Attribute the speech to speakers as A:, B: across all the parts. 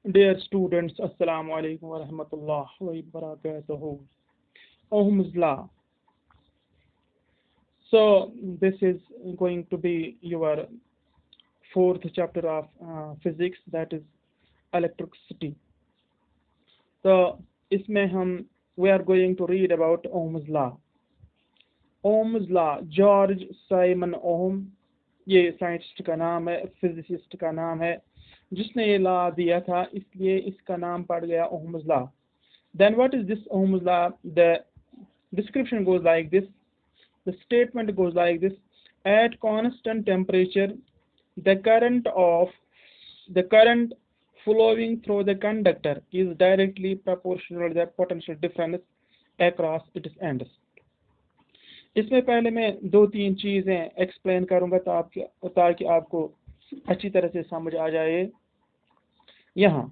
A: Dear students, Assalamu alaikum wa rahmatullahi wa barakatuhu. Ohm's Law. So, this is going to be your fourth chapter of physics, that is electricity. So, इसमें हम we are going to read about Ohm's Law. Ohm's Law, George Simon ohm, ये scientist का नाम है, physicist का नाम है, जिसने ये लॉ दिया था, इसलिए इसका नाम पड़ गया Ohm's law. Then what is this Ohm's law? The description goes like this. The statement goes like this. At constant temperature, the current flowing through the conductor is directly proportional to the potential difference across its ends. इसमें पहले मैं दो तीन चीज़ें explain करूंगा ताकि आपको अच्छी तरह से समझ आ जाए. यहाँ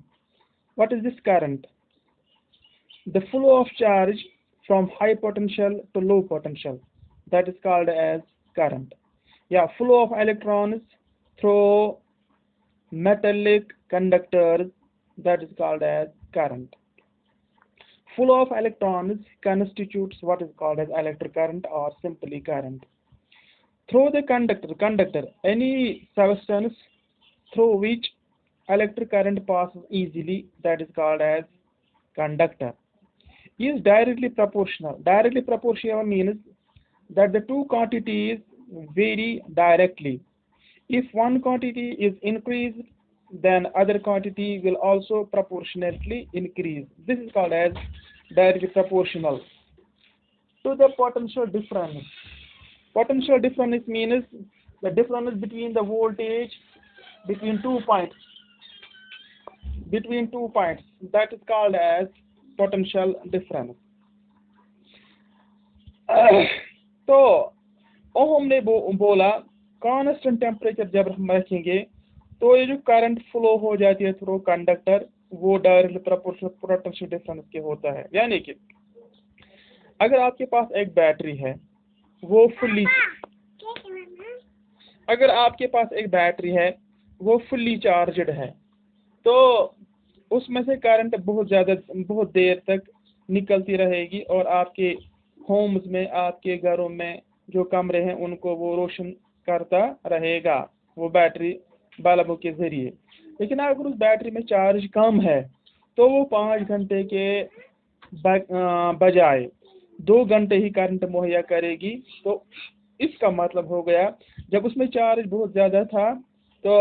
A: what is this current? The flow of charge from high potential to low potential, that is called as current. Yeah, flow of electrons through metallic conductors, that is called as current. Flow of electrons constitutes what is called as electric current or simply current. Through the conductor, any substance through which electric current passes easily, that is called as conductor, is directly proportional. Directly proportional means that the two quantities vary directly. If one quantity is increased, then other quantity will also proportionately increase. This is called as directly proportional. To the potential difference. Potential difference means the difference between the voltage between 2 points. That is called as potential difference. तो ohm ने बोला constant temperature जब हम रखेंगे तो ये जो current flow हो जाती है थ्रू कंडक्टर वो डायरेक्टली प्रोपोर्शनल पोटेंशियल डिफरेंस के होता है. यानी कि अगर आपके पास एक बैटरी है वो फुल्ली चार्जड है तो उसमें से करंट बहुत देर तक निकलती रहेगी और आपके होम्स में, आपके घरों में जो कमरे हैं उनको वो रोशन करता रहेगा वो बैटरी बल्बों के जरिए. लेकिन अगर उस बैटरी में चार्ज कम है तो वो 5 घंटे के बजाय 2 घंटे ही करंट मुहैया करेगी. तो इसका मतलब हो गया जब उसमें चार्ज बहुत ज़्यादा था तो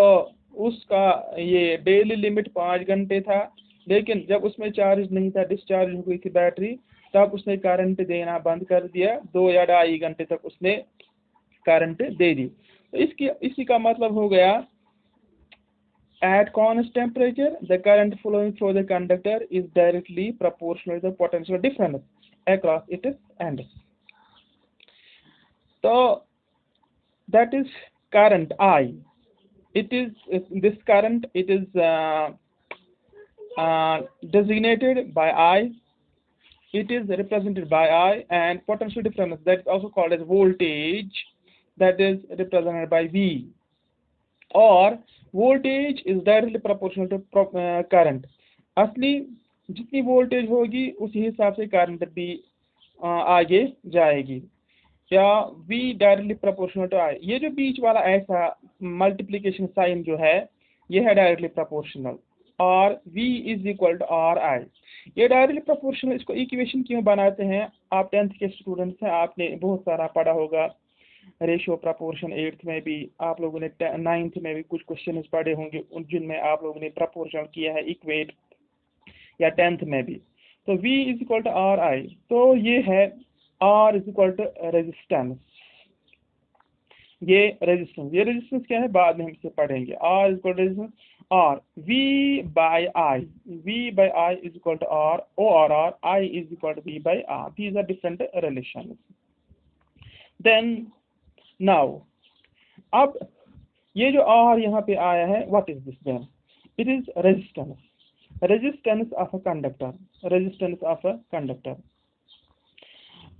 A: उसका ये डेली लिमिट 5 घंटे था, लेकिन जब उसमें चार्ज नहीं था, डिस्चार्ज हो गई थी बैटरी, तब उसने करंट देना बंद कर दिया. 2 या 2.5 घंटे तक उसने करंट दे दी. तो इसी का मतलब हो गया at constant temperature the current flowing through the conductor is directly proportional to the potential difference across its ends. So that is current I. This current is designated by I. It is represented by I, and potential difference, that is also called as voltage, that is represented by V. और voltage is directly proportional to current. असली जितनी voltage होगी उसी हिसाब से current भी आगे जाएगी. या V directly proportional to I. ये जो बीच वाला ऐसा मल्टीप्लिकेशन साइन जो है ये है डायरेक्टली प्रोपोर्शनल और V is equal to R I. ये डायरेक्टली प्रोपोर्शनल, इसको इक्वेशन क्यों बनाते हैं? आप 10th के स्टूडेंट्स हैं, आपने बहुत सारा पढ़ा होगा रेशियो प्रपोर्शन. 8th में भी आप लोगों ने, 9th में भी कुछ क्वेश्चन पढ़े होंगे जिनमें आप लोगों ने प्रपोर्शन किया है इक्वेट, या 10th में भी. तो V is equal to R I. तो ये है R is equal to resistance. ये रेजिस्टेंस क्या है बाद में हम इसे पढ़ेंगे. R is equal to resistance और V by I is equal to R or I is equal to V by R. These are different relations. Then now अब ये जो R यहाँ पे आया है, what is this then? It is resistance of a conductor.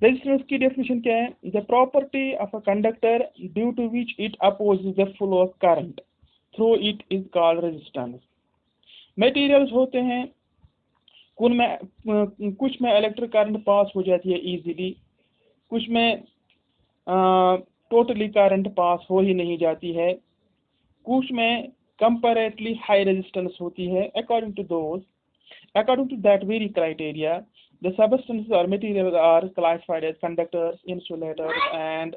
A: Resistance की definition क्या है? The property of a conductor due to which it opposes the flow of current through it is called resistance. Materials होते हैं कुछ में electric current pass हो जाती है इजीली, कुछ में टोटली करंट पास हो ही नहीं जाती है, कुछ में कंपैरेटली हाई रेजिस्टेंस होती है। According to that very criteria, the substances or materials are classified as conductors, insulators and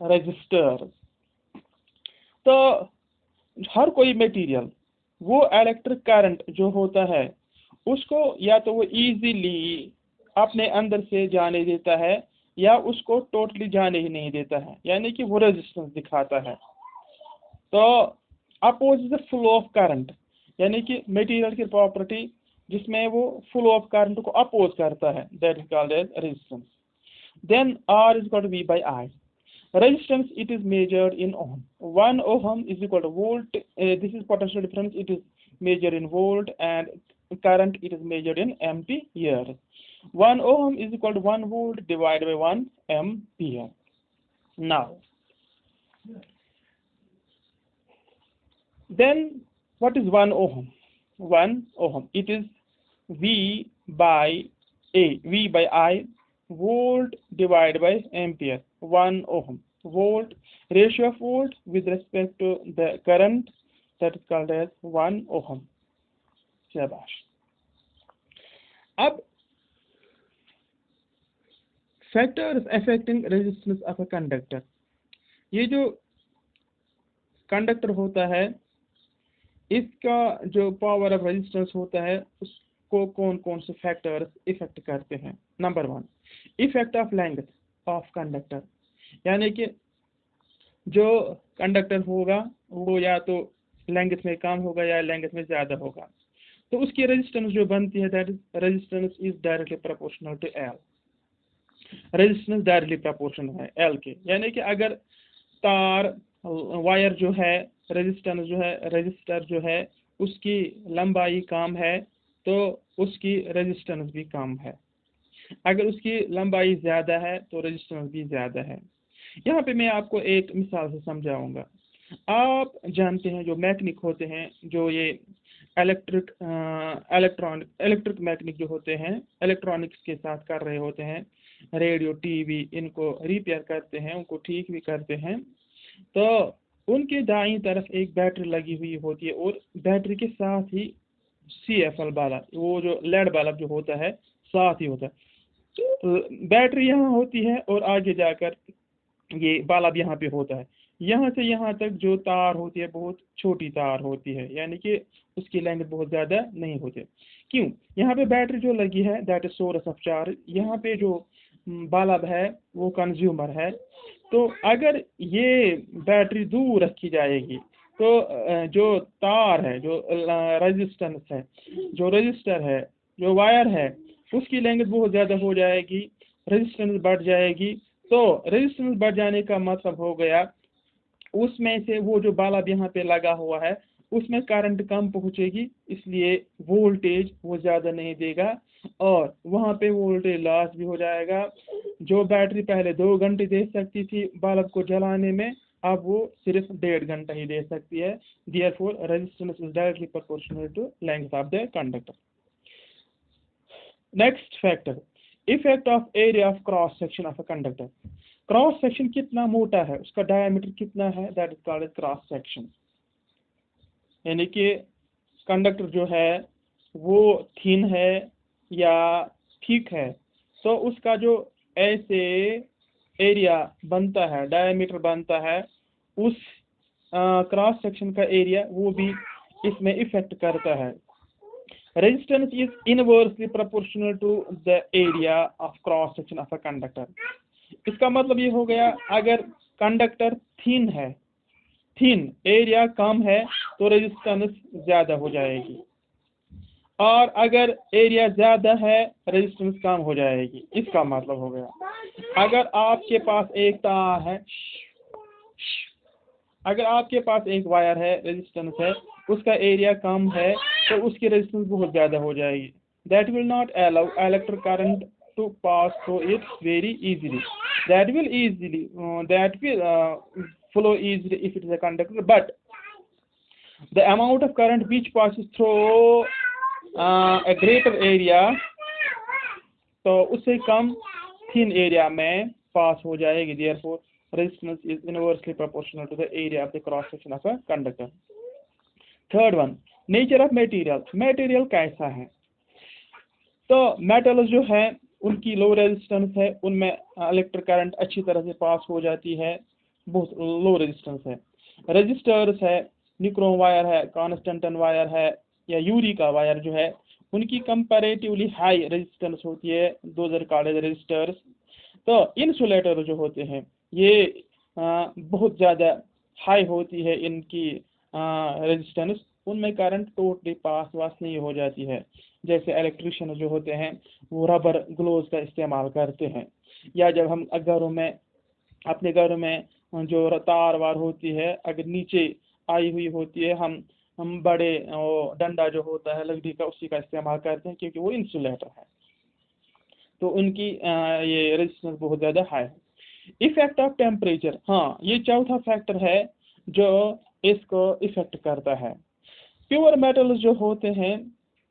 A: resistors. तो हर कोई मटेरियल वो इलेक्ट्रिक करंट जो होता है उसको या तो वो इजीली अपने अंदर से जाने देता है या उसको टोटली जाने ही नहीं देता है, यानी कि वो रेजिस्टेंस दिखाता है। तो oppose the flow of current, यानी कि मटेरियल की प्रॉपर्टी जिसमें वो फ्लो ऑफ करंट को अपोज करता है, that is called as resistance. Then R is equal to V by I. Resistance, it is measured in ohm. 1 ohm is equal to volt. This is potential difference. It is measured in volt, and current it is measured in ampere. 1 ohm is equal to 1 volt divided by 1 ampere. Now, then what is 1 ohm? 1 ohm. It is V by I, volt divided by ampere. 1 ohm. Volt, ratio of volt with respect to the current, that is called as 1 ohm. शाबाश। अब factors affecting resistance of a conductor, ये जो conductor होता है इसका जो power of resistance होता है उसको कौन कौन से फैक्टर्स इफेक्ट करते हैं। Number 1, effect of length of conductor, यानी कि जो कंडक्टर होगा वो या तो लेंथ में कम होगा या लेंथ में ज़्यादा होगा, तो उसकी रेजिस्टेंस जो बनती है that is resistance is directly proportional to L. Resistance directly proportional है एल के, यानी कि अगर तार वायर जो है रजिस्टर जो है उसकी लंबाई कम है तो उसकी रेजिस्टेंस भी कम है, अगर उसकी लंबाई ज़्यादा है तो रेजिस्टेंस भी ज़्यादा है। यहाँ पे मैं आपको एक मिसाल से समझाऊंगा। आप जानते हैं जो मैकेनिक होते हैं, जो ये इलेक्ट्रिक मैकेनिक जो होते हैं, इलेक्ट्रॉनिक्स के साथ कर रहे होते हैं, रेडियो टीवी इनको रिपेयर करते हैं, उनको ठीक भी करते हैं, तो उनके दाईं तरफ एक बैटरी लगी हुई होती है और बैटरी के साथ ही CFL वाला वो जो लेड बल्ब जो होता है साथ ही होता है। तो बैटरी यहाँ होती है और आगे जाकर ये बल्ब यहाँ पे होता है। यहाँ से यहाँ तक जो तार होती है बहुत छोटी तार होती है, यानी कि उसकी लेंथ बहुत ज़्यादा नहीं होती। क्यों? यहाँ पे बैटरी जो लगी है that is source of charge, यहाँ पे जो बल्ब है वो कंज्यूमर है। तो अगर ये बैटरी दूर रखी जाएगी तो जो तार है, जो रेजिस्टेंस है, जो रजिस्टर है, जो वायर है, उसकी लेंथ बहुत ज़्यादा हो जाएगी, रेजिस्टेंस बढ़ जाएगी। तो रेजिस्टेंस बढ़ जाने का मतलब हो गया उसमें से वो जो बल्ब यहाँ पे लगा हुआ है उसमें करंट कम पहुँचेगी, इसलिए वोल्टेज वो ज़्यादा नहीं देगा और वहाँ पे वोल्टेज लॉस भी हो जाएगा। जो बैटरी पहले 2 घंटे दे सकती थी बल्ब को जलाने में, अब वो सिर्फ 1.5 घंटा ही दे सकती है। Therefore, resistance is directly proportional to length of the conductor. Next factor, effect of area of cross section of a conductor. Cross section कितना मोटा है, उसका डायमीटर कितना है, that is called cross section. यानी कि कंडक्टर जो है वो थिन है या थिक है, तो उसका जो ऐसे एरिया बनता है, डायमीटर बनता है, उस क्रॉस सेक्शन का एरिया वो भी इसमें इफेक्ट करता है। Resistance is inversely proportional to the area of cross section of a conductor. इसका मतलब ये हो गया अगर कंडक्टर थिन है, थिन एरिया कम है तो रेजिस्टेंस ज़्यादा हो जाएगी, और अगर एरिया ज़्यादा है रेजिस्टेंस कम हो जाएगी। इसका मतलब हो गया अगर आपके पास एक तार है, अगर आपके पास एक वायर है, रेजिस्टेंस है, उसका एरिया कम है तो उसकी रेजिस्टेंस बहुत ज़्यादा हो जाएगी। That will not allow electric current to pass through it very easily. That will flow easily if it is a conductor, but the amount of current which passes through a greater area, तो उससे कम thin area में पास हो जाएगी। therefore resistance is inversely proportional to the area of the cross section of a conductor. Third one, nature of material, material कैसा है। तो metals जो है उनकी लो रेजिस्टेंस है, उनमें इलेक्ट्रिक करंट अच्छी तरह से पास हो जाती है, बहुत लो रेजिस्टेंस है। रजिस्टर्स है, निक्रोम वायर है, कॉन्स्टेंटन वायर है या यूरी का वायर जो है, उनकी कंपैरेटिवली हाई रेजिस्टेंस होती है, those are called as resistors. तो इंसुलेटर जो होते हैं ये बहुत ज़्यादा हाई होती है इनकी रेजिस्टेंस, उनमें करंट टोटली पास वास नहीं हो जाती है। जैसे इलेक्ट्रिशियन जो होते हैं वो रबर ग्लोव्स का इस्तेमाल करते हैं, या जब हम घरों में अपने घरों में जो तार वार होती है अगर नीचे आई हुई होती है, हम बड़े डंडा जो होता है लकड़ी का उसी का इस्तेमाल करते हैं क्योंकि वो इंसुलेटर है, तो उनकी ये रेजिस्टेंस बहुत ज़्यादा हाई है। इफेक्ट ऑफ टेम्परेचर, हाँ ये चौथा फैक्टर है जो इसको इफेक्ट करता है। प्योर मेटल्स जो होते हैं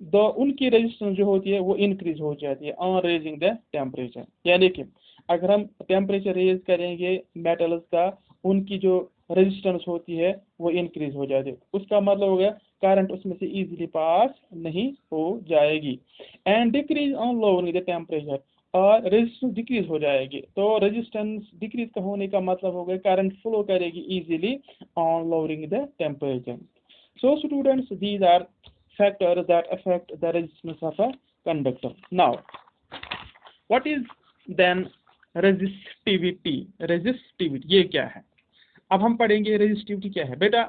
A: तो उनकी रेजिस्टेंस जो होती है वो इंक्रीज हो जाती है ऑन रेजिंग द टेम्परेचर, यानी कि अगर हम टेम्परेचर रेज करेंगे मेटल्स का, उनकी जो रेजिस्टेंस होती है वो इंक्रीज हो जाती है। उसका मतलब हो गया करंट उसमें से इजीली पास नहीं हो जाएगी। And decrease on lowering the temperature, और रेजिस्टेंस डिक्रीज हो जाएगी। तो रेजिस्टेंस डिक्रीज का होने का मतलब हो गया करंट फ्लो करेगी easily on lowering the temperature. So students, these are factors that affect the resistance of a conductor. Now, what is then resistivity? Resistivity ये क्या है? अब हम पढ़ेंगे resistivity क्या है। बेटा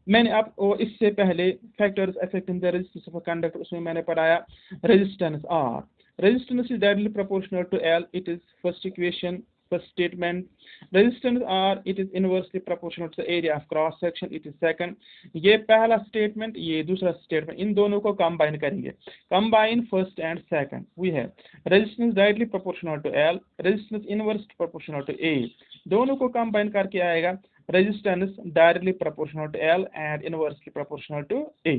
A: मैंने आपको इससे पहले factors affecting the resistance of a conductor उसमें मैंने पढ़ाया resistance R. Resistance is directly proportional to L. It is first equation, first statement. Resistance R, it is inversely proportional to the area of cross section. It is second. ये पहला statement, ये दूसरा statement, इन दोनों को combine करेंगे। Combine first and second. We है resistance directly proportional to L, resistance inversely proportional to A। दोनों को कंबाइन करके आएगा resistance directly proportional to L and inversely proportional to A।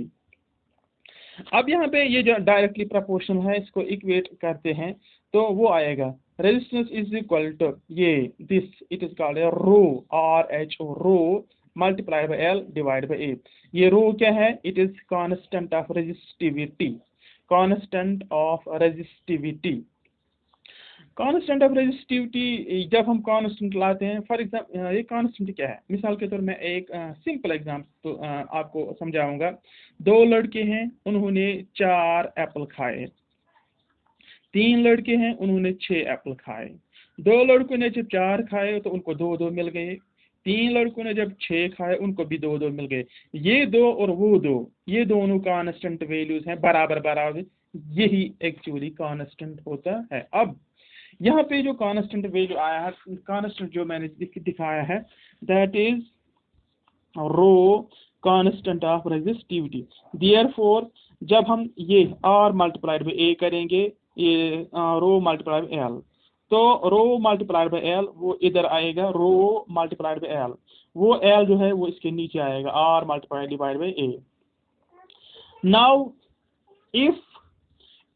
A: अब यहाँ पे ये जो डायरेक्टली प्रोपोर्शनल है इसको इक्वेट करते हैं तो वो आएगा रेजिस्टेंस इज इक्वल टू ये this, it is called rho, RHO, rho multiply by L divide by A। ये रो क्या है? It is constant of resistivity, constant of resistivity. Constant of resistivity जब हम कांस्टेंट लाते हैं, फॉर एग्जाम्पल ये constant क्या है, मिसाल के तौर में एक सिंपल एग्जाम्पल तो आपको समझाऊंगा। दो लड़के हैं, उन्होंने 4 एप्पल खाए। 3 लड़के हैं, उन्होंने 6 एप्पल खाए। 2 लड़कों ने जब 4 खाए तो उनको 2-2 मिल गए। 3 लड़कों ने जब 6 खाए उनको भी 2-2 मिल गए। ये 2 और वो 2, ये दोनों कांस्टेंट वैल्यूज हैं, बराबर बराबर। यही एक्चुअली कांस्टेंट होता है। अब यहाँ पे जो कांस्टेंट वैल्यू आया है, कांस्टेंट जो मैंने दिखाया है, that is rho constant of resistivity. Therefore जब हम ये R मल्टीप्लाइड बाय A करेंगे, ये रो मल्टीप्लाइड बाय L, तो रो मल्टीप्लाइड बाय L वो इधर आएगा, रो मल्टीप्लाइड बाय L, वो L जो है वो इसके नीचे आएगा, R multiplied divide by A। Now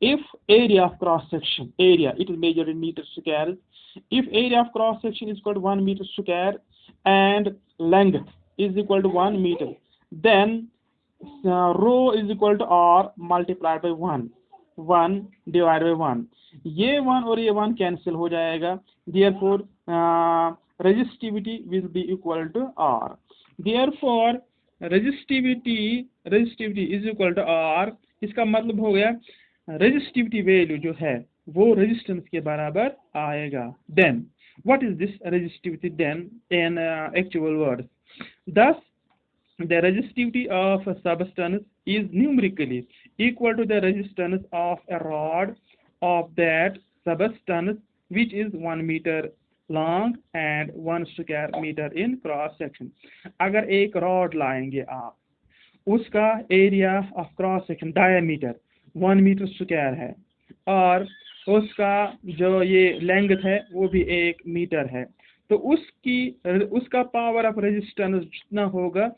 A: if area of cross section, area it is measured in meters square, if area of cross section is equal to 1 meter square and length is equal to 1 meter, then rho is equal to R multiplied by 1 divided by 1। ये 1 और ये 1 cancel हो जाएगा, therefore resistivity will be equal to R। therefore resistivity is equal to R। इसका मतलब हो गया resistivity value जो है वो रेजिस्टेंस के बराबर आएगा। Then what is this resistivity then in actual words? thus the resistivity of a substance is numerically equal to the resistance of a rod of that substance which is 1 meter long and 1 square meter in cross section। अगर एक rod लाएंगे आप, उसका area of cross section diameter 1 metre square है और उसका जो ये लेंथ है वो भी 1 मीटर है, तो उसका पावर ऑफ रेजिस्टेंस जितना होगा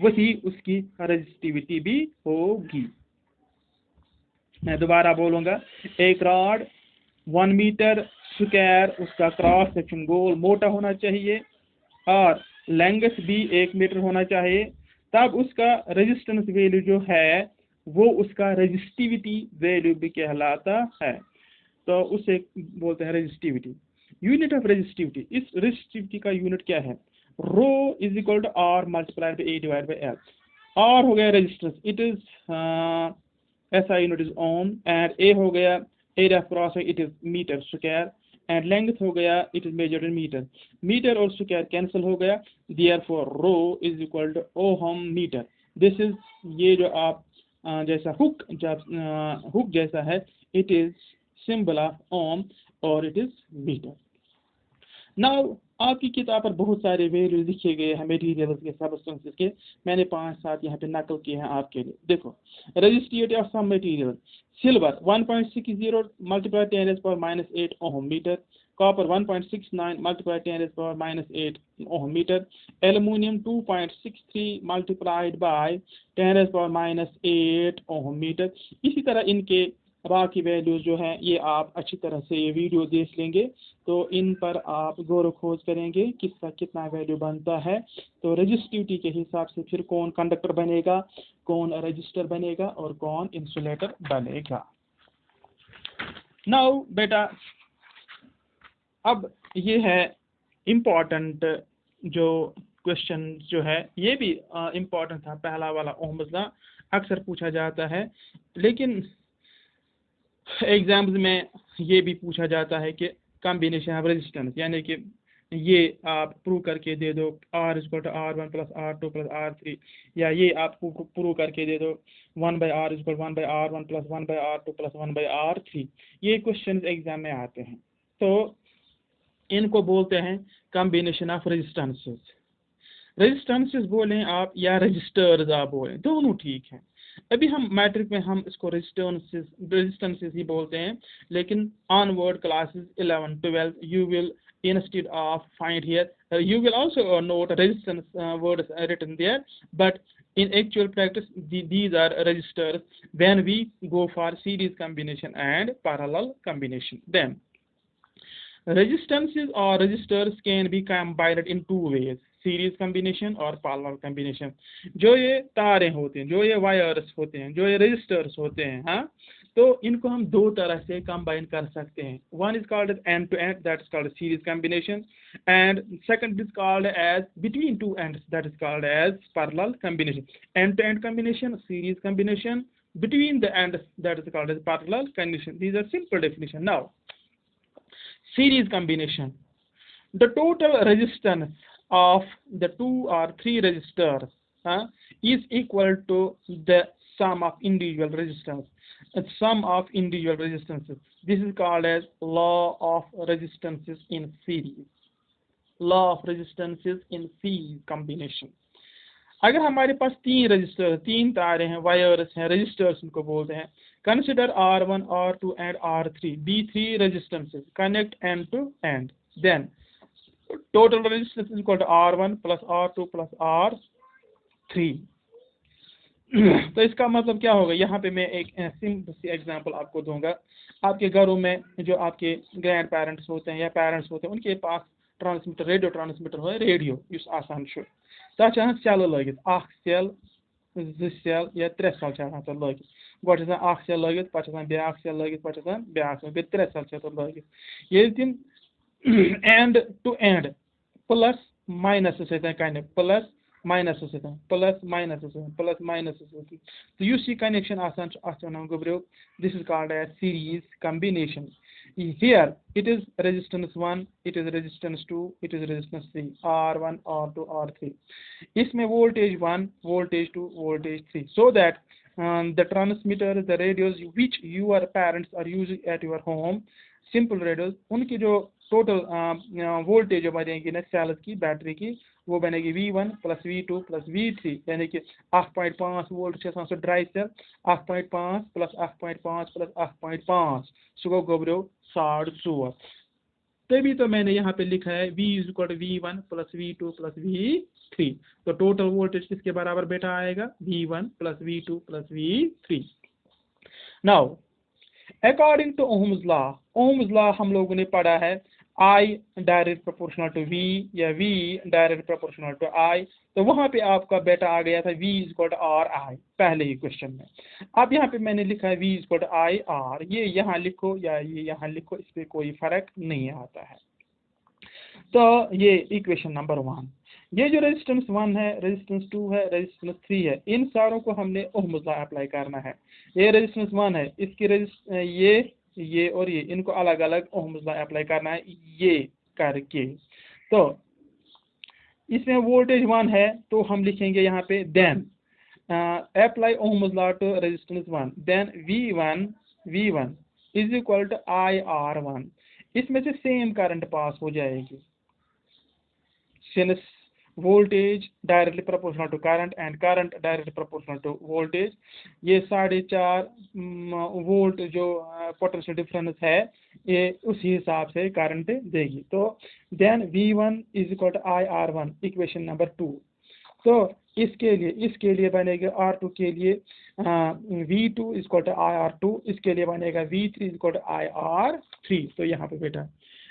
A: वही उसकी रेजिस्टिविटी भी होगी। मैं दोबारा बोलूंगा, एक रॉड 1 मीटर स्क्वायर, उसका क्रॉस सेक्शन गोल मोटा होना चाहिए और लेंथ भी 1 मीटर होना चाहिए, तब उसका रेजिस्टेंस वैल्यू जो है वो उसका रेजिस्टिविटी वैल्यू भी कहलाता है। तो उसे बोलते हैं रेजिस्टिविटी। यूनिट ऑफ रेजिस्टिविटी, इस रेजिस्टिविटी का यूनिट क्या है? Rho is equal to R multiplied by A divided by L. R हो गया resistance, it is SI unit is ohm, and A हो गया area of cross, it is metre square, and length हो गया it is measured in metre. Metre और square cancel हो गया, therefore rho is equal to ohm metre. This is, ये जो आप जैसा हुक जैसा है, इट इज सिंबल ऑफ ओम और इट इज मीटर। नाउ आपकी किताब पर बहुत सारे वैल्यूज लिखे गए हैं मटेरियल्स के, सबस्टेंसेस के। मैंने 5-7 यहाँ पे नकल किए हैं आपके लिए। देखो, resistivity of some material, silver 1.60 multiply 10⁻⁻8 ohm metre, copper 1.69 multiply 10⁻⁻8 ohm metre, aluminium 2.63 multiplied by 10⁻⁻8 ohm metre. इसी तरह इनके बाकी वैल्यूज जो हैं ये आप अच्छी तरह से ये वीडियो देख लेंगे तो इन पर आप गौर खोज करेंगे किसका कितना वैल्यू बनता है। तो रेजिस्टिविटी के हिसाब से फिर कौन कंडक्टर बनेगा, कौन रजिस्टर बनेगा और कौन इंसुलेटर बनेगा। नाउ बेटा, अब ये है इम्पोर्टेंट जो क्वेश्चन जो है, ये भी इम्पोर्टेंट था, पहला वाला ओहम्स लॉ अक्सर पूछा जाता है, लेकिन एग्जाम्स में ये भी पूछा जाता है कि कॉम्बिनेशन ऑफ रेजिस्टेंस, यानी कि ये आप प्रूव करके दे दो R=R1 + R2 + R3, या ये आप प्रूव करके दे दो 1/R = 1/R1 + 1/R2 + 1/R3। ये क्वेश्चन एग्जाम में आते हैं, तो इनको बोलते हैं कॉम्बिनेशन ऑफ रेजिस्टेंसेस। रेजिस्टेंसेस बोलें आप या रजिस्टर्स आप बोलें, दोनों ठीक हैं। अभी हम मैट्रिक में हम इसको रेजिस्टेंसेस ही बोलते हैं, लेकिन onward classes 11-12 you will instead of find here you will also note resistance words written there, but in actual practice these are registers when we go for series combination and parallel combination. Then resistances or resistors can be combined in two ways, series combination और parallel combination. जो ये तारें होते हैं, जो ये wires होते हैं, जो ये रजिस्टर्स होते हैं, हाँ, तो इनको हम दो तरह से कंबाइन कर सकते हैं। One is called as end to end, that is called series combination, and second is called as between two ends, that is called as parallel combination. End to end combination, series combination, between the ends, that is called as parallel combination. These are simple definition. Now series combination, the total resistance of the 2 or 3 resistors is equal to the sum of individual resistance. Sum of individual resistances. This is called as law of resistances in series. Law of resistances in series combination. अगर हमारे पास 3 register, 3 तारे हैं, wires हैं, registers उनको बोलते हैं। Consider R1, R2 and R3 be 3 resistances, connect end to end. Then total resistance is equal to R1 plus R2 plus R3. तो इसका मतलब क्या होगा, यहाँ पे मैं एक सिंपल सी एग्जांपल आपको दूंगा। आपके घरों में जो आपके ग्रैंड पेरेंट्स होते हैं या पेरेंट्स होते हैं, उनके पास ट्रांसमीटर, रेडियो ट्रांसमीटर हो, रेडियो युस आसान छु, तथ सेल लगित, अख सेल 2 सेल या 3 सेल तथ लगित। गोट अख सेल लगित, पे ब्या सेल लगित, पे ब्या सेल, 3 सेल लगित। ये तिम end to end plus minus कन, plus minus plus minus plus minus, तो युस यह कनेक्शन आसान वन गोब्रियो, this is called as series combination. Here it is resistance 1, it is resistance 2, it is resistance 3, R1, R2, R3. इसमें voltage 1, voltage 2, voltage 3. So that the transmitter, the radios which your parents are using at your home, simple radios, उनकी जो total voltage जो बनेगी ना sales की, battery की, वो बनेगी V1 plus V2 plus V3, यानी कि 8.5 volt so dry cell, 8.5 plus 8.5 plus 8.5 so go गोब्रो 4.5। तभी तो मैंने यहाँ पे लिखा है V is equal to V1 plus V2 plus V3। तो टोटल वोल्टेज किसके बराबर बेटा आएगा? V1 plus V2 plus V3। Now according to Ohm's law, Ohm's law हम लोगों ने पढ़ा है I direct proportional to V या V direct proportional to I। तो वहां पे आपका बेटा आ गया था V is equal to R I पहले ही क्वेश्चन में। अब यहाँ पे मैंने लिखा है V is equal to I R, ये यहाँ लिखो या ये यहाँ लिखो, इस पे कोई फर्क नहीं आता है। तो ये इक्वेशन नंबर 1। ये जो रेजिस्टेंस 1 है, रेजिस्टेंस 2 है, रेजिस्टेंस 3 है, इन सारों को हमने ओहम्स लॉ अप्लाई करना है। ये रेजिस्टेंस 1 है, इसकी ये और ये इनको अलग अलग ओहम्स लॉ अप्लाई करना है ये करके। तो इसमें वोल्टेज 1 है तो हम लिखेंगे यहाँ पे then apply Ohm's law to resistance 1, then V1 is equal to IR1। इसमें से सेम करंट पास हो जाएगी, since voltage directly proportional to current and current directly proportional to voltage, ये 4.5 वोल्ट जो पोटेंशियल डिफरेंस है ये उसी हिसाब से करंट देगी। तो then V1 is equal to IR1, equation number 2। तो इसके लिए बनेगा R2 के लिए V2 is equal to IR2, इसके लिए बनेगा V3 is equal to IR3। तो यहाँ पे बेटा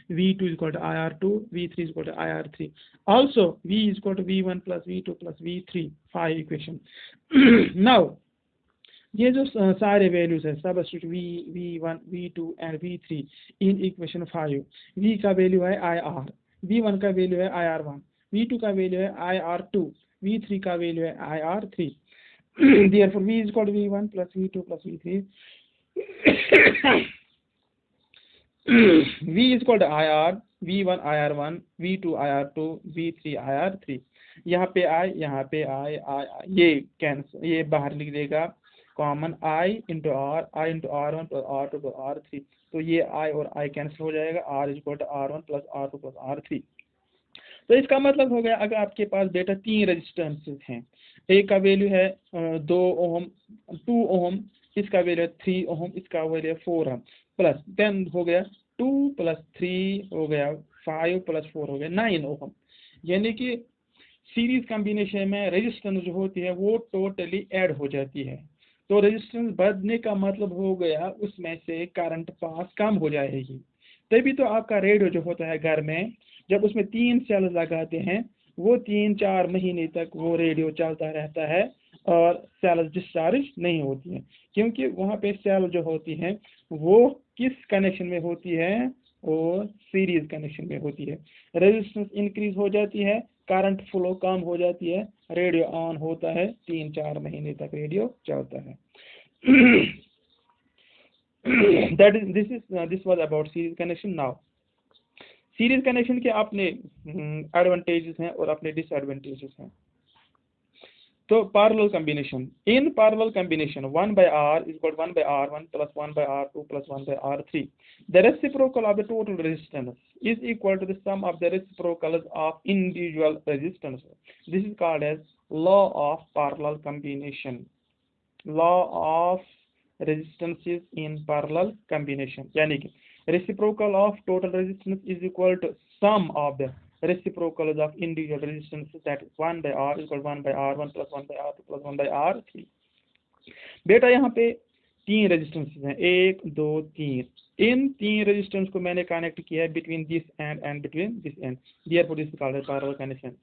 A: V2 is equal to IR2, V3 is equal to IR3. Also, V is equal to V1 plus V2 plus V3, 5 equation. Now, ये जो सारे वैल्यूज है substitute V1, V2 and V3 in equation 5। V का value है IR, V1 का value है IR1, V2 का value है IR2, V3 का वैल्यू है IR3। Therefore, V is equal to V1 plus V2 plus V3। V is equal to IR, V1 IR1, V2 IR2, V3 IR3। यहाँ पे I ये cancel, ये बाहर लिख देगा common I into R1 plus R2 plus R3। तो ये I और I कैंसिल हो जाएगा, R is equal to R1 plus R2 plus R3। तो इसका मतलब हो गया अगर आपके पास बेटा 3 रेजिस्टेंसेस हैं, एक का वैल्यू है 2 ओम, 2 ओम, इसका वैल्यू है 3 ओम, इसका वैल्यू है 4 ओम, प्लस देन हो गया 2 प्लस 3 हो गया 5 प्लस 4 हो गया 9 ओम। यानी कि सीरीज कॉम्बिनेशन में रेजिस्टेंस जो होती है वो टोटली ऐड हो जाती है। तो रेजिस्टेंस बढ़ने का मतलब हो गया उसमें से करंट पास कम हो जाएगी। तभी तो आपका रेडियो जो होता है घर में, जब उसमें 3 सेल लगाते हैं वो 3-4 महीने तक वो रेडियो चलता रहता है और सेल डिस्चार्ज नहीं होती है, क्योंकि वहाँ पे सेल जो होती हैं वो किस कनेक्शन में होती है, और सीरीज कनेक्शन में होती है। रेजिस्टेंस इंक्रीज हो जाती है, करंट फ्लो कम हो जाती है, रेडियो ऑन होता है, 3-4 महीने तक रेडियो चलता है। this was about series connection. Now series connection के अपने एडवांटेजेस हैं और अपने डिसएडवांटेजेस हैं। तो parallel combination, in parallel combination 1/R is equal to 1/R1 plus 1/R2 plus 1/R3, the reciprocal of the total resistance is equal to the sum of the reciprocals of individual resistance. This is called as law of parallel combination, law of resistances in parallel combination। यानी कि reciprocal of total resistance is equal to sum of the reciprocals of individual resistances, that is 1/R is equal to 1/R1 plus 1/R2 plus 1/R3। बेटा यहाँ पे 3 resistances हैं, 1 2 3। इन 3 resistance को मैंने connect किया है between this and between this and, therefore this is called parallel connection.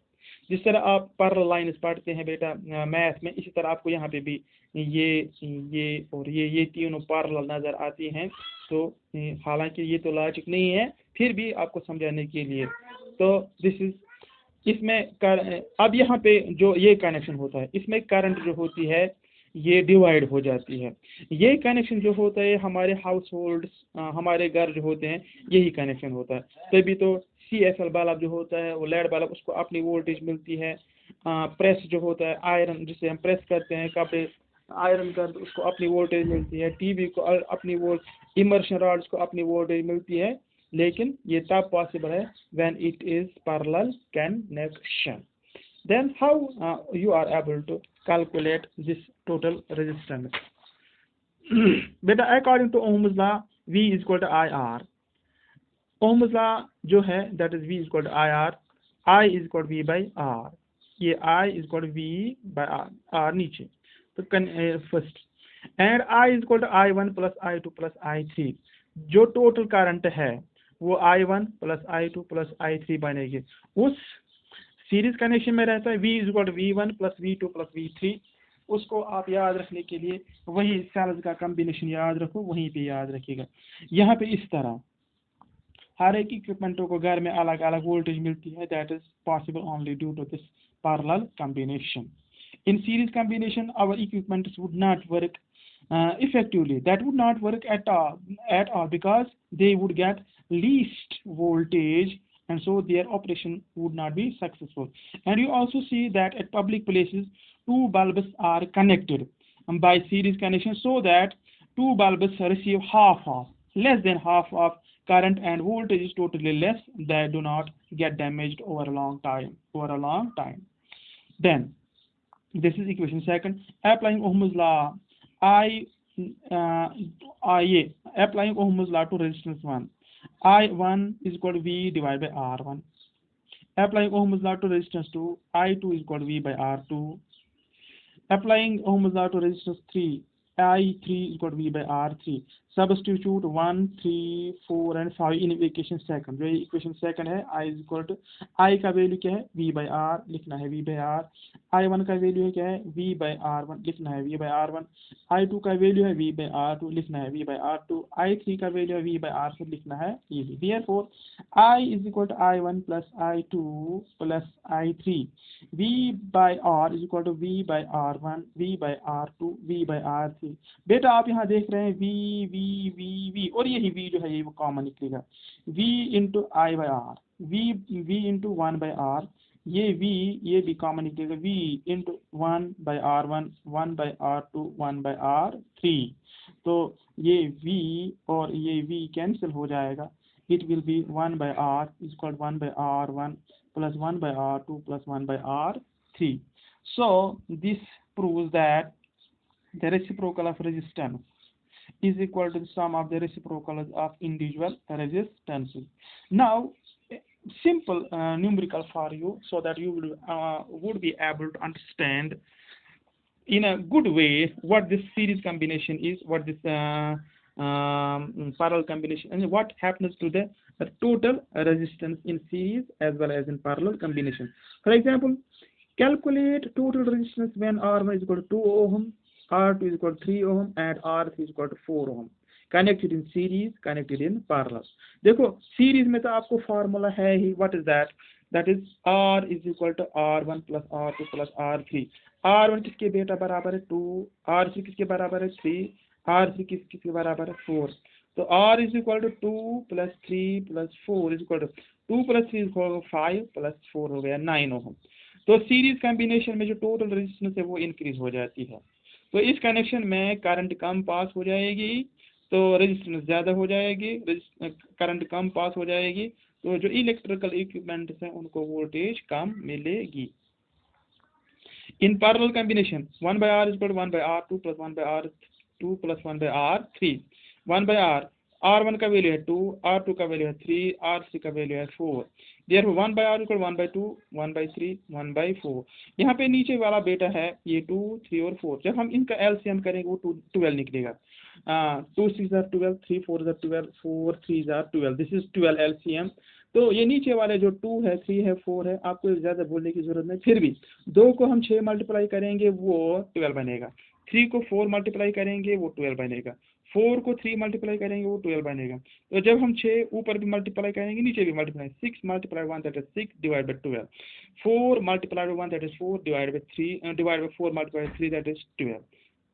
A: जिस तरह आप पैरेलल लाइंस पढ़ते हैं बेटा मैथ में, इसी तरह आपको यहाँ पे भी ये और ये तीनों पैरेलल नजर आती हैं। तो हालांकि ये तो लॉजिक नहीं है, फिर भी आपको समझाने के लिए। तो दिस इज इसमें अब यहाँ पे जो ये कनेक्शन होता है इसमें करंट जो होती है ये डिवाइड हो जाती है। ये कनेक्शन जो होता है हमारे हाउस होल्ड, हमारे घर जो होते हैं यही कनेक्शन होता है। तभी तो CFL बल्ब जो होता है वो लेड बल्ब, उसको अपनी वोल्टेज मिलती है। प्रेस जो होता है आयरन, जिसे हम प्रेस करते हैं कपड़े आयरन कर, उसको अपनी वोल्टेज मिलती है। टीवी को अपनी इमर्शन रॉड्स को अपनी वोल्टेज मिलती है। लेकिन ये तब पॉसिबल है when it is parallel connection. Then how you are able to calculate this total resistance? बेटा according to Ohm's law V is equal to IR. Ohm's law जो है that is V is equal to I R, I is equal to V by R, ये I is equal to V by R नीचे, तो first and I is equal to I1 plus I2 plus I3, जो total current है वो I1 plus I2 plus I3 बनेगी। उस series connection में रहता है V is equal to V1 plus V2 plus V3, उसको आप याद रखने के लिए वही सेल्स का कॉम्बिनेशन याद रखो, वहीं पे याद रखिएगा। यहाँ पे इस तरह हर एक इक्विपमेंटों को घर में अलग अलग वोल्टेज मिलती है, that is possible only due to this parallel combination. In series combination, our equipments would not work effectively. That would not work at all because they would get least voltage, and so their operation would not be successful. And you also see that at public places, two bulbs are connected by series connection, so that two bulbs receive less than half of current, and voltage is totally less. They do not get damaged over a long time. Then this is equation second. Applying Ohm's law, applying Ohm's law to resistance 1, I1 is equal to V divided by R1. Applying Ohm's law to resistance 2, I2 is equal to V by R2. Applying Ohm's law to resistance 3, I3 is equal to V by R3. Substitute 1, 3, 4 and 5 in equation second. जो equation second है, I is equal to I का value क्या है V by R, लिखना है V by R। I1 का value है क्या है V by R1, लिखना है V by R1। I2 का वैल्यू है V by R2, लिखना है V by R2। I3 का वैल्यू है V by R4, लिखना है ये भी। Therefore I is equal to I1 plus I2 plus I3। V by R is equal to V by R1, V by R2, V by R3। बेटा आप यहाँ देख रहे हैं V और यही V जो है ये वो कॉमन निकलेगा, V into I by R, V into 1 by R, ये V ये भी कॉमन निकलेगा, V into 1 by R1, 1 by R2, 1 by R3। तो ये V और ये V कैंसिल हो जाएगा, it will B 1 by R is equal 1 by R1 plus 1 by R2 plus 1 by R3। So this proves that the reciprocal of resistance is equal to the sum of the reciprocals of individual resistances. Now, simple numerical for you so that you would be able to understand in a good way what this series combination is, what this parallel combination, and what happens to the total resistance in series as well as in parallel combination. For example, calculate total resistance when R1 is equal to 2 ohm, R2 is equal to 3 ohm and R3 is equal to 4 ohm, connected in series, connected in parallel. देखो series में तो आपको formula है ही, what is that? That is R is equal to R1 plus R2 plus R3। R1 किसके बेटा बराबर है 2, R3 किसके बराबर है 3, R3 किसके बराबर है 4। तो R is equal to 2 plus 3 plus 4 is equal to 2 plus 3 is equal to 5 plus 4 हो गया 9 ohm। तो सीरीज कॉम्बिनेशन में जो टोटल रेजिस्टेंस है वो इंक्रीज हो जाती है। तो इस कनेक्शन में करंट कम पास हो जाएगी तो रेजिस्टेंस ज़्यादा हो जाएगी, करंट कम पास हो जाएगी तो जो इलेक्ट्रिकल इक्विपमेंट्स हैं उनको वोल्टेज कम मिलेगी। In parallel combination 1 by R is equal to 1 by R2 plus 1 by R2 plus 1 by R3। 1 by R1 का वैल्यू है 2, R2 का वैल्यू है 3, R3 का वैल्यू है 4। Therefore 1 by R equal 1 by 2, 1 by 3, 1 by 4। यहाँ पे नीचे वाला बेटा है ये 2, 3 और 4, जब हम इनका LCM करेंगे वो 12 निकलेगा। 2 6 are 12, 3 4 are 12, 4 3 are 12, this is 12 LCM। तो ये नीचे वाले जो 2 है 3 है 4 है आपको ज़्यादा बोलने की ज़रूरत नहीं, फिर भी 2 को हम 6 मल्टीप्लाई करेंगे वो 12 बनेगा, 3 को 4 मल्टीप्लाई करेंगे वो 12 बनेगा, 4 को 3 मल्टीप्लाई करेंगे वो 12 बनेगा। तो जब हम 6 ऊपर भी मल्टीप्लाई करेंगे नीचे भी multiply, 6 multiply 1 that is 6 divide by 12, 4 multiply by 1 that is 4 divide by 3 divide by 4 multiply 3 that is 12,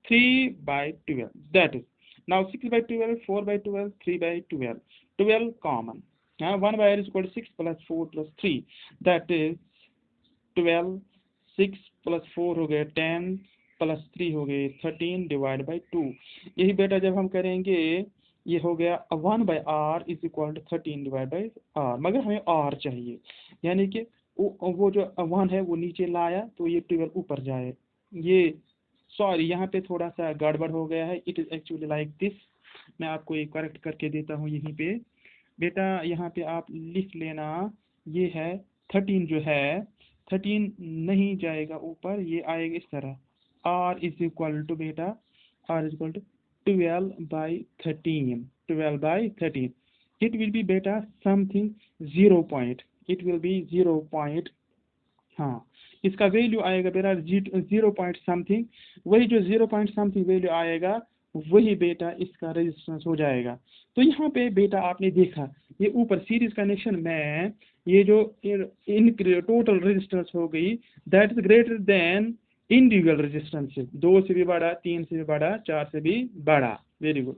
A: 3 by 12 that is now 6 by 12, 4 by 12, 3 by 12, 12 common। 1 by R is equal to 6 plus 4 plus 3 that is 12, 6 plus 4 हो गए 10 plus 3 हो गए 13 divide by 2। यही बेटा जब हम करेंगे ये हो गया 1 by R is equal to 13 divide by R, मगर हमें R चाहिए, यानी कि वो जो 1 है वो नीचे लाया तो ये 12 ऊपर जाए। ये सॉरी यहाँ पे थोड़ा सा गड़बड़ हो गया है, it is actually like this, मैं आपको एक करेक्ट करके देता हूँ यहीं पे। बेटा यहाँ पे आप लिख लेना, ये है 13 जो है 13 नहीं जाएगा ऊपर, ये आएगा इस तरह, r is equal to beta r is equal to 12/13, 12/13। It will be beta something 0 point, it will be 0 point, हाँ इसका वैल्यू आएगा बेटा 0 पॉइंट समथिंग, वही जो 0 पॉइंट समथिंग वैल्यू आएगा वही बेटा इसका रेजिस्टेंस हो जाएगा। तो यहाँ पे बेटा आपने देखा ये ऊपर सीरीज कनेक्शन में ये जो इन टोटल रेजिस्टेंस हो गई that is greater than individual resistance, 2 से भी बड़ा, 3 से भी बड़ा, 4 से भी बड़ा। Very good.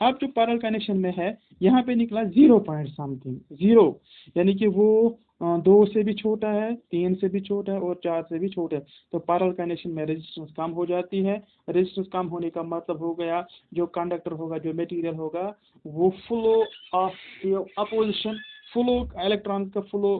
A: अब जो पैरेलल कनेक्शन में है यहाँ पे निकला 0 पॉइंट समथिंग, 0 यानी कि वो 2 से भी छोटा है, 3 से भी छोटा है और 4 से भी छोटा है। तो पैरेलल कनेक्शन में रेजिस्टेंस कम हो जाती है। रेजिस्टेंस कम होने का मतलब हो गया जो कंडक्टर होगा, जो मटेरियल होगा, वो flow of opposition, flow electron का फ्लो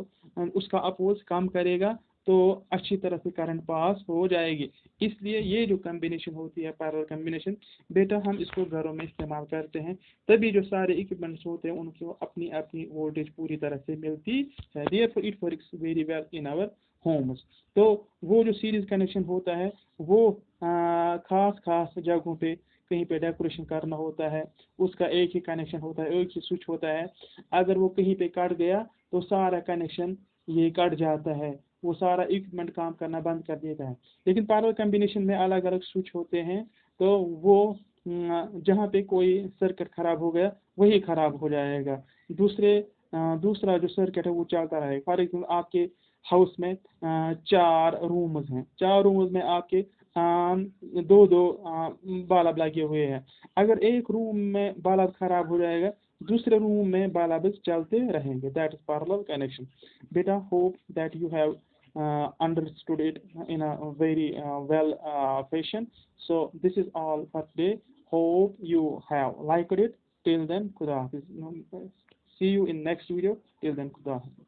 A: उसका अपोज कम करेगा, तो अच्छी तरह से करंट पास हो जाएगी। इसलिए ये जो कम्बिनेशन होती है पैरेलल कम्बिनेशन, बेटा हम इसको घरों में इस्तेमाल करते हैं, तभी जो सारे इक्विपमेंट्स होते हैं उनको अपनी अपनी वोल्टेज पूरी तरह से मिलती है। Therefore it works very well in our homes. तो वो जो सीरीज कनेक्शन होता है वो खास खास जगहों पे कहीं पे डेकोरेशन करना होता है, उसका एक ही कनेक्शन होता है, एक ही स्विच होता है। अगर वो कहीं पे कट गया तो सारा कनेक्शन ये कट जाता है, वो सारा इक्विपमेंट काम करना बंद कर देता है। लेकिन पैरेलल कम्बिनेशन में अलग अलग स्विच होते हैं, तो वो जहाँ पे कोई सर्किट खराब हो गया वही खराब हो जाएगा, दूसरा जो सर्किट है वो चलता रहेगा। फॉर एग्जाम्पल आपके हाउस में 4 रूम्स हैं, 4 रूम्स में आपके दो दो बल्ब लगे हुए हैं। अगर एक रूम में बल्ब खराब हो जाएगा दूसरे रूम में बल्ब चलते रहेंगे, दैट इज पैरेलल कनेक्शन। बेटा hope that you have understood it in a very well fashion. So this is all for today. Hope you have liked it. Till then, Khuda Hafiz. See you in next video. Till then, Khuda Hafiz.